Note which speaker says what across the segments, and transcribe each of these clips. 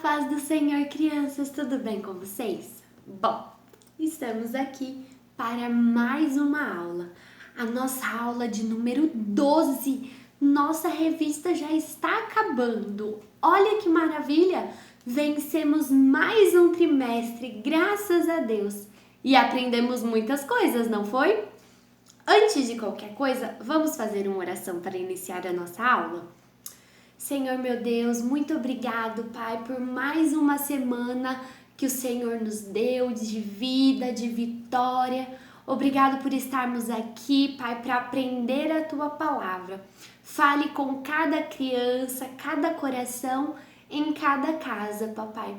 Speaker 1: paz do Senhor, crianças, tudo bem com vocês? Bom, estamos aqui para mais uma aula, a nossa aula de número 12. Nossa revista já está acabando. Olha que maravilha! Vencemos mais um trimestre, graças a Deus. E aprendemos muitas coisas, não foi? Antes de qualquer coisa, vamos fazer uma oração para iniciar a nossa aula? Senhor meu Deus, muito obrigado, Pai, por mais uma semana que o Senhor nos deu de vida, de vitória. Obrigado por estarmos aqui, Pai, para aprender a Tua palavra. Fale com cada criança, cada coração, em cada casa, Papai.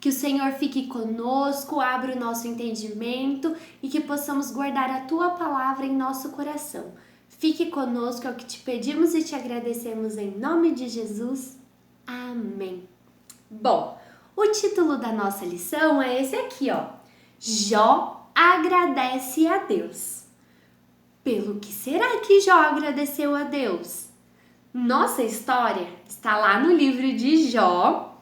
Speaker 1: Que o Senhor fique conosco, abra o nosso entendimento e que possamos guardar a Tua palavra em nosso coração. Fique conosco, é o que te pedimos e te agradecemos em nome de Jesus. Amém. Bom, o título da nossa lição é esse aqui, ó. Jó agradece a Deus. Pelo que será que Jó agradeceu a Deus? Nossa história está lá no livro de Jó,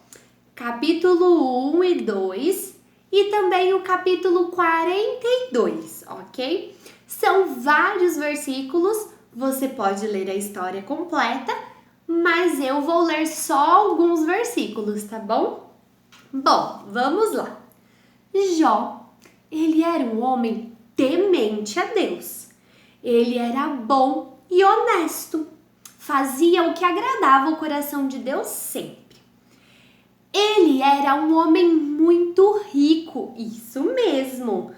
Speaker 1: capítulo 1 e 2 e também o capítulo 42, ok? São vários versículos, você pode ler a história completa, mas eu vou ler só alguns versículos, tá bom? Bom, vamos lá. Jó, ele era um homem temente a Deus. Ele era bom e honesto, fazia o que agradava o coração de Deus sempre. Ele era um homem muito rico, isso mesmo.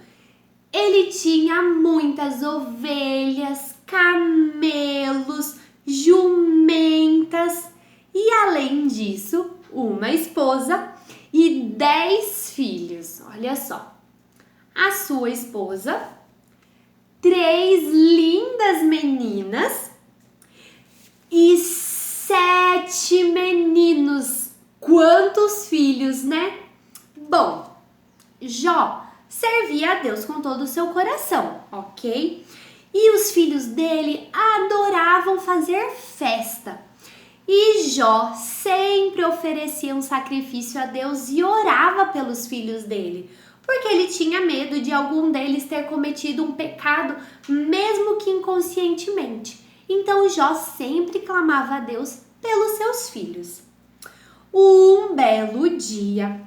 Speaker 1: Ele tinha muitas ovelhas, camelos, jumentas e, além disso, uma esposa e 10 filhos. Olha só, a sua esposa, 3 lindas meninas e 7 meninos. Quantos filhos, né? Bom, Jó servia a Deus com todo o seu coração, ok? E os filhos dele adoravam fazer festa. E Jó sempre oferecia um sacrifício a Deus e orava pelos filhos dele, porque ele tinha medo de algum deles ter cometido um pecado, mesmo que inconscientemente. Então Jó sempre clamava a Deus pelos seus filhos. Um belo dia,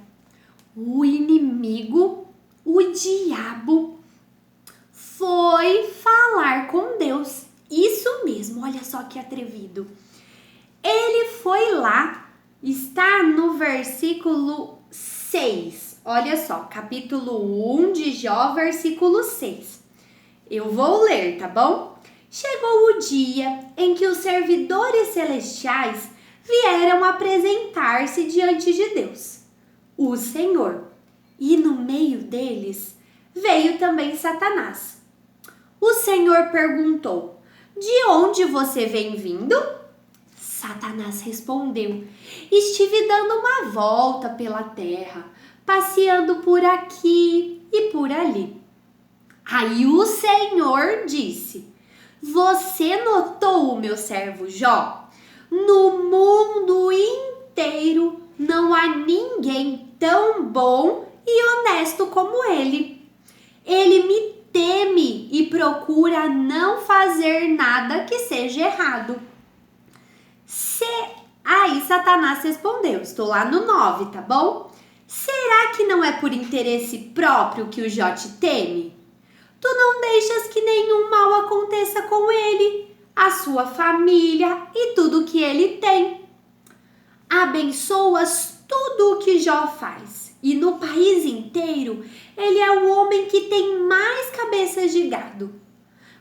Speaker 1: o inimigo, o diabo, foi falar com Deus. Isso mesmo, olha só que atrevido. Ele foi lá, está no versículo 6. Olha só, capítulo 1 de Jó, versículo 6. Eu vou ler, tá bom? Chegou o dia em que os servidores celestiais vieram apresentar-se diante de Deus, o Senhor. E no meio deles veio também Satanás. O Senhor perguntou: de onde você vem vindo? Satanás respondeu: estive dando uma volta pela terra, passeando por aqui e por ali. Aí o Senhor disse: você notou o meu servo Jó? No mundo inteiro não há ninguém tão bom e honesto como ele. Ele me teme e procura não fazer nada que seja errado. Aí Satanás respondeu, estou lá no 9, tá bom? Será que não é por interesse próprio que o Jó te teme? Tu não deixas que nenhum mal aconteça com ele, a sua família e tudo que ele tem. Abençoas tudo o que Jó faz. E no país inteiro, ele é o homem que tem mais cabeças de gado.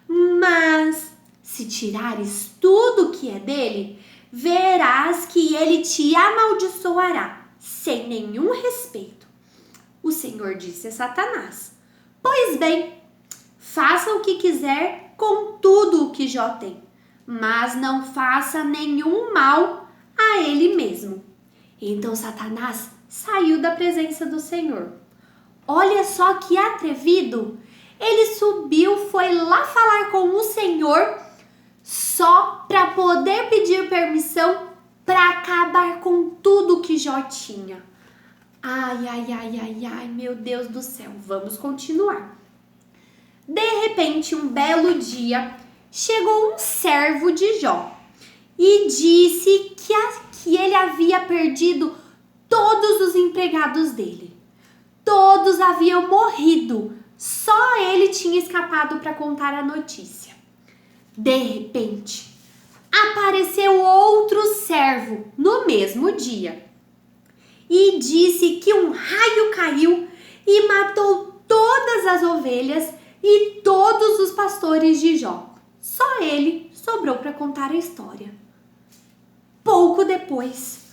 Speaker 1: Mas, se tirares tudo que é dele, verás que ele te amaldiçoará, sem nenhum respeito. O Senhor disse a Satanás: pois bem, faça o que quiser com tudo o que Jó tem, mas não faça nenhum mal a ele mesmo. Então Satanás saiu da presença do Senhor. Olha só que atrevido! Ele subiu, foi lá falar com o Senhor só para poder pedir permissão para acabar com tudo que Jó tinha. Ai, ai, ai, ai, ai, meu Deus do céu, vamos continuar. De repente, um belo dia, chegou um servo de Jó e disse que ele havia perdido todos os empregados dele. Todos haviam morrido, só ele tinha escapado para contar a notícia. De repente, apareceu outro servo no mesmo dia e disse que um raio caiu e matou todas as ovelhas e todos os pastores de Jó. Só ele sobrou para contar a história. Pouco depois,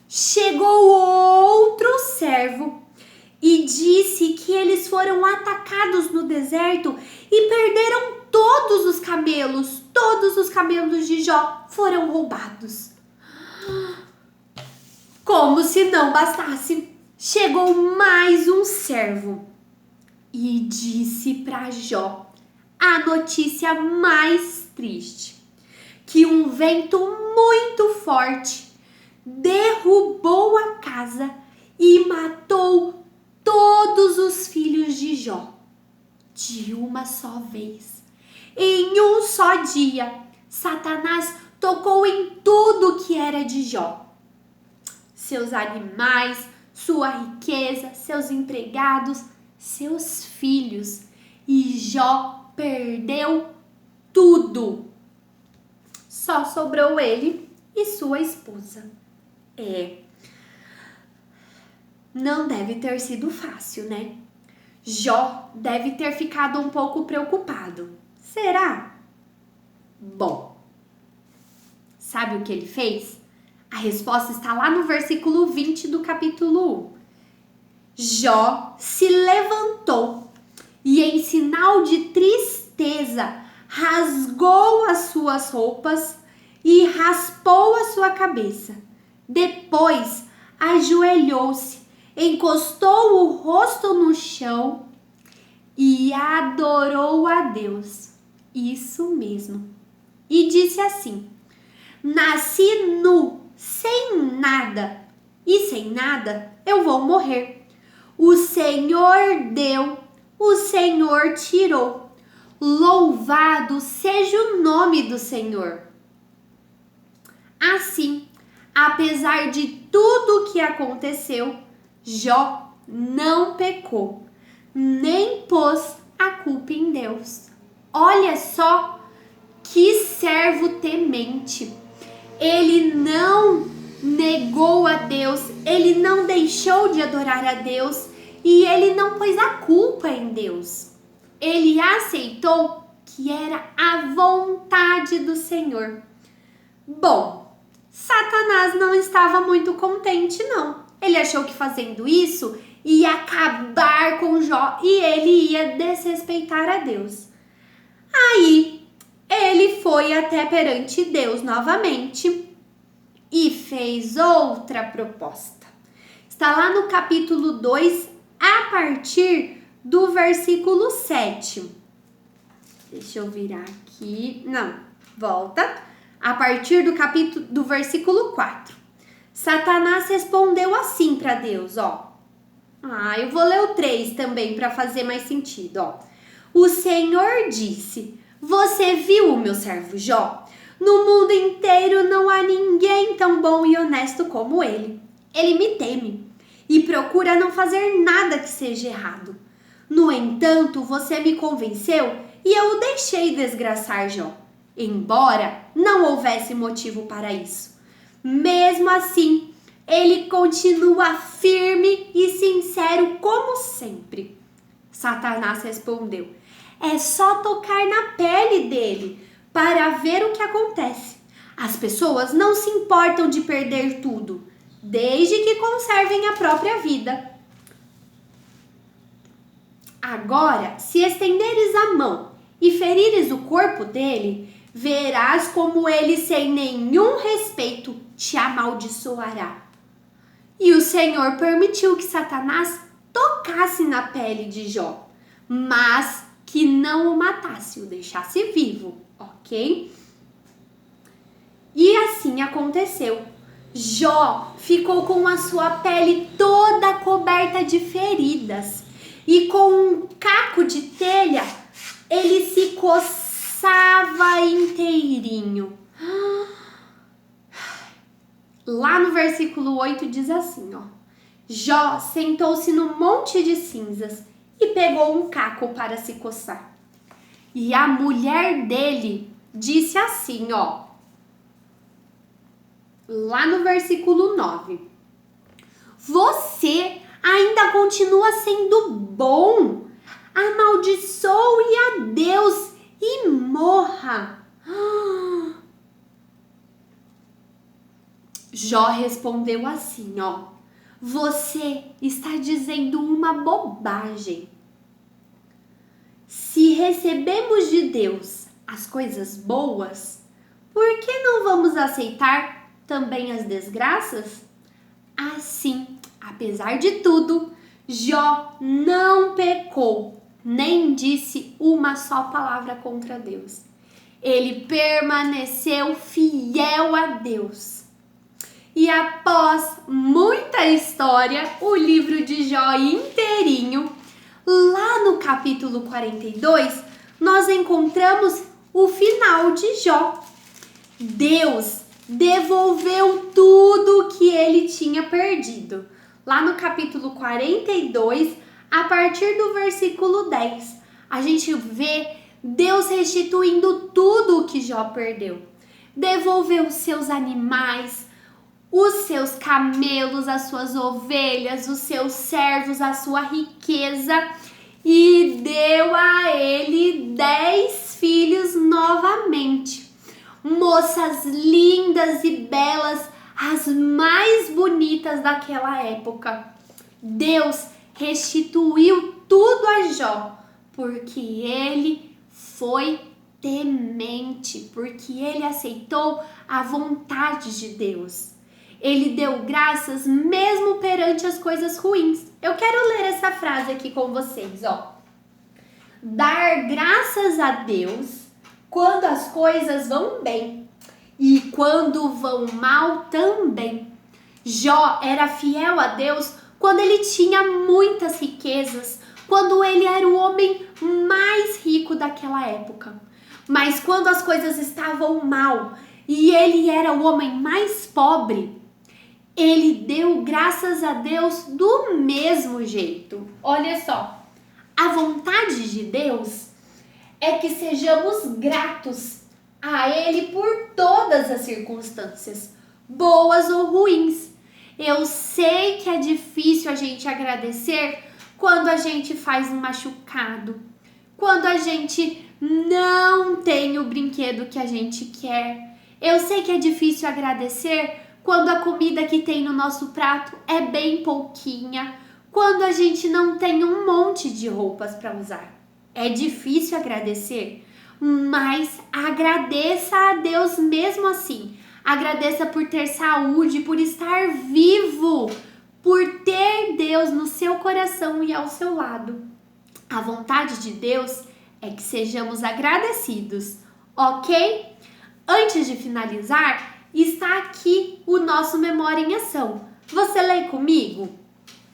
Speaker 1: chegou outro servo e disse que eles foram atacados no deserto e perderam todos os camelos de Jó foram roubados. Como se não bastasse, chegou mais um servo e disse para Jó a notícia mais triste, que um vento muito forte derrubou a casa e matou todos os filhos de Jó, de uma só vez. Em um só dia, Satanás tocou em tudo que era de Jó. Seus animais, sua riqueza, seus empregados, seus filhos. E Jó perdeu tudo. Só sobrou ele e sua esposa. Não deve ter sido fácil, né? Jó deve ter ficado um pouco preocupado. Será? Bom, sabe o que ele fez? A resposta está lá no versículo 20 do capítulo 1. Jó se levantou e, em sinal de tristeza, rasgou as suas roupas e raspou a sua cabeça. Depois, ajoelhou-se, encostou o rosto no chão e adorou a Deus. Isso mesmo. E disse assim: nasci nu, sem nada, e sem nada eu vou morrer. O Senhor deu, o Senhor tirou. Louvado seja o nome do Senhor. Assim, apesar de tudo o que aconteceu, Jó não pecou, nem pôs a culpa em Deus. Olha só que servo temente. Ele não negou a Deus, ele não deixou de adorar a Deus e ele não pôs a culpa em Deus. Ele aceitou que era a vontade do Senhor. Bom, Satanás não estava muito contente, não. Ele achou que fazendo isso ia acabar com Jó e ele ia desrespeitar a Deus. Aí, ele foi até perante Deus novamente e fez outra proposta. Está lá no capítulo 2, a partir do versículo 7. Deixa eu virar aqui. Não, volta. A partir do versículo 4. Satanás respondeu assim para Deus, ó. Eu vou ler o 3 também para fazer mais sentido, ó. O Senhor disse: você viu o meu servo Jó? No mundo inteiro não há ninguém tão bom e honesto como ele. Ele me teme e procura não fazer nada que seja errado. No entanto, você me convenceu e eu o deixei desgraçar Jó, embora não houvesse motivo para isso. Mesmo assim, ele continua firme e sincero como sempre. Satanás respondeu: é só tocar na pele dele para ver o que acontece. As pessoas não se importam de perder tudo, desde que conservem a própria vida. Agora, se estenderes a mão e ferires o corpo dele, verás como ele, sem nenhum respeito, te amaldiçoará. E o Senhor permitiu que Satanás tocasse na pele de Jó, mas que não o matasse, o deixasse vivo, ok? E assim aconteceu. Jó ficou com a sua pele toda coberta de feridas e com um caco de telha ele se coçava inteirinho. Lá no versículo 8 diz assim, ó: Jó sentou-se no monte de cinzas e pegou um caco para se coçar. E a mulher dele disse assim, ó, lá no versículo 9: Você ainda continua sendo bom. Amaldiçoe a Deus e morra. Jó respondeu assim, ó: Você está dizendo uma bobagem. Se recebemos de Deus as coisas boas, por que não vamos aceitar também as desgraças? Assim, apesar de tudo, Jó não pecou, nem disse uma só palavra contra Deus. Ele permaneceu fiel a Deus. E após muita história, o livro de Jó inteirinho, lá no capítulo 42, nós encontramos o final de Jó. Deus devolveu tudo que ele tinha perdido. Lá no capítulo 42, a partir do versículo 10, a gente vê Deus restituindo tudo o que Jó perdeu. Devolveu os seus animais, os seus camelos, as suas ovelhas, os seus servos, a sua riqueza, e deu a ele 10 filhos novamente. Moças lindas e belas, as mais bonitas daquela época. Deus restituiu tudo a Jó, porque ele foi temente, porque ele aceitou a vontade de Deus. Ele deu graças mesmo perante as coisas ruins. Eu quero ler essa frase aqui com vocês, ó. Dar graças a Deus quando as coisas vão bem e quando vão mal também. Jó era fiel a Deus quando ele tinha muitas riquezas, quando ele era o homem mais rico daquela época. Mas quando as coisas estavam mal e ele era o homem mais pobre, ele deu graças a Deus do mesmo jeito. Olha só, a vontade de Deus é que sejamos gratos a Ele por todas as circunstâncias, boas ou ruins. Eu sei que é difícil a gente agradecer quando a gente faz um machucado, quando a gente não tem o brinquedo que a gente quer. Eu sei que é difícil agradecer quando a comida que tem no nosso prato é bem pouquinha, quando a gente não tem um monte de roupas para usar. É difícil agradecer, mas agradeça a Deus mesmo assim. Agradeça por ter saúde, por estar vivo, por ter Deus no seu coração e ao seu lado. A vontade de Deus é que sejamos agradecidos, ok? Antes de finalizar, está aqui o nosso Memória em Ação. Você lê comigo?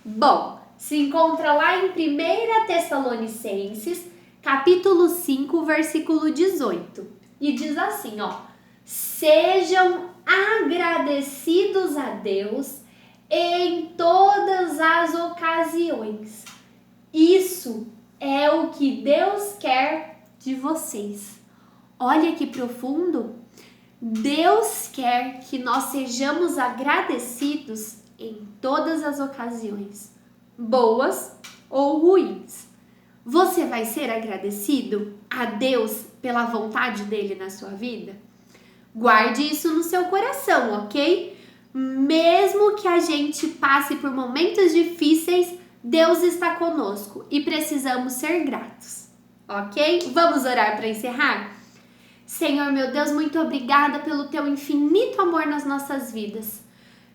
Speaker 1: Bom, se encontra lá em 1 Tessalonicenses, capítulo 5, versículo 18. E diz assim, ó: Sejam agradecidos a Deus em todas as ocasiões. Isso é o que Deus quer de vocês. Olha que profundo. Deus quer que nós sejamos agradecidos em todas as ocasiões, boas ou ruins. Você vai ser agradecido a Deus pela vontade dele na sua vida? Guarde isso no seu coração, ok? Mesmo que a gente passe por momentos difíceis, Deus está conosco e precisamos ser gratos, ok? Vamos orar para encerrar? Senhor, meu Deus, muito obrigada pelo teu infinito amor nas nossas vidas.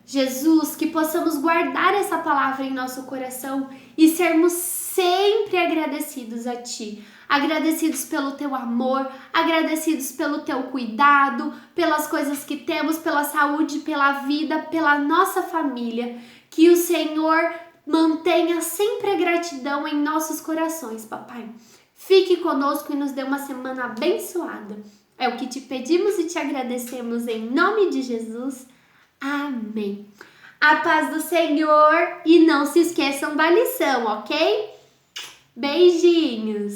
Speaker 1: Jesus, que possamos guardar essa palavra em nosso coração e sermos sempre agradecidos a Ti. Agradecidos pelo Teu amor, agradecidos pelo Teu cuidado, pelas coisas que temos, pela saúde, pela vida, pela nossa família. Que o Senhor mantenha sempre a gratidão em nossos corações, papai. Fique conosco e nos dê uma semana abençoada. É o que te pedimos e te agradecemos em nome de Jesus. Amém. A paz do Senhor e não se esqueçam da lição, ok? Beijinhos!